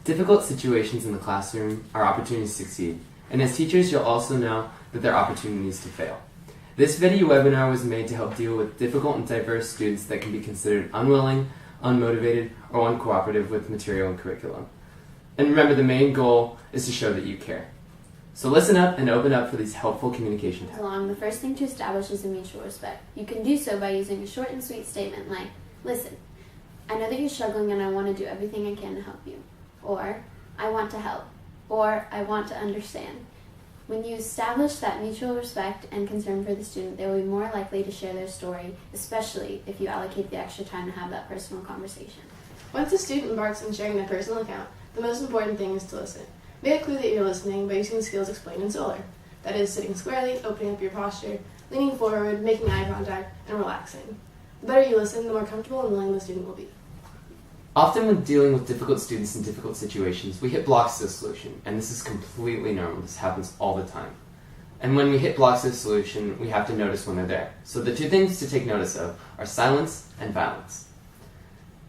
Difficult situations in the classroom are opportunities to succeed, and as teachers you'll also know that they're opportunities to fail. This video webinar was made to help deal with difficult and diverse students that can be considered unwilling, unmotivated, or uncooperative with material and curriculum. And remember, the main goal is to show that you care. So listen up and open up for these helpful communication tactics. The first thing to establish is a mutual respect. You can do so by using a short and sweet statement like, "Listen, I know that you're struggling and I want to do everything I can to help you." Or, "I want to help." Or, "I want to understand." When you establish that mutual respect and concern for the student, they will be more likely to share their story, especially if you allocate the extra time to have that personal conversation. Once a student embarks on sharing their personal account, the most important thing is to listen. Make it clear that you're listening by using the skills explained in Solar. That is, sitting squarely, opening up your posture, leaning forward, making eye contact, and relaxing. The better you listen, the more comfortable and willing the student will be. Often when dealing with difficult students in difficult situations, we hit blocks to the solution, and this is completely normal. This happens all the time. And when we hit blocks to the solution, we have to notice when they're there. So the two things to take notice of are silence and violence.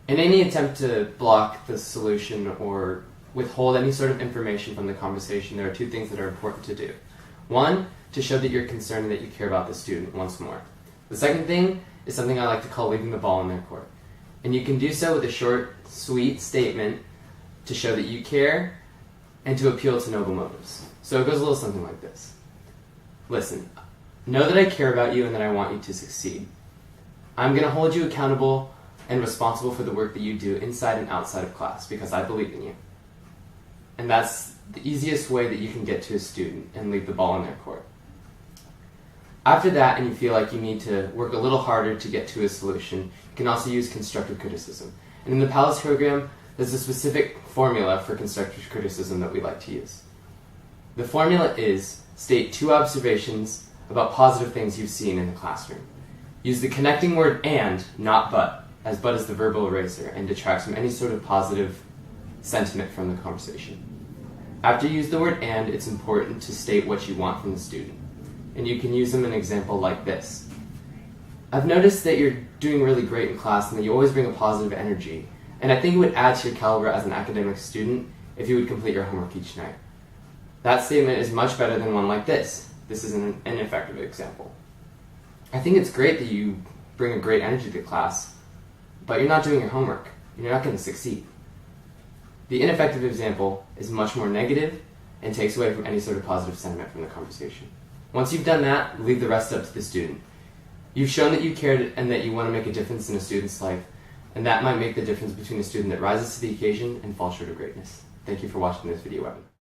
In any attempt to block the solution or withhold any sort of information from the conversation, there are two things that are important to do. One, to show that you're concerned and that you care about the student once more. The second thing is something I like to call leaving the ball in their court. And you can do so with a short, sweet statement to show that you care and to appeal to noble motives. So it goes a little something like this. "Listen, know that I care about you and that I want you to succeed. I'm going to hold you accountable and responsible for the work that you do inside and outside of class because I believe in you." And that's the easiest way that you can get to a student and leave the ball in their court. After that, and you feel like you need to work a little harder to get to a solution, you can also use constructive criticism. And in the PALACE program, there's a specific formula for constructive criticism that we like to use. The formula is, state two observations about positive things you've seen in the classroom. Use the connecting word "and", not "but", as "but" is the verbal eraser and detracts from any sort of positive sentiment from the conversation. After you use the word "and", it's important to state what you want from the student. And you can use them in an example like this. "I've noticed that you're doing really great in class and that you always bring a positive energy, and I think it would add to your caliber as an academic student if you would complete your homework each night." That statement is much better than one like this. This is an ineffective example. "I think it's great that you bring a great energy to class, but you're not doing your homework. You're not going to succeed." The ineffective example is much more negative and takes away from any sort of positive sentiment from the conversation. Once you've done that, leave the rest up to the student. You've shown that you cared and that you want to make a difference in a student's life, and that might make the difference between a student that rises to the occasion and falls short of greatness. Thank you for watching this video webinar.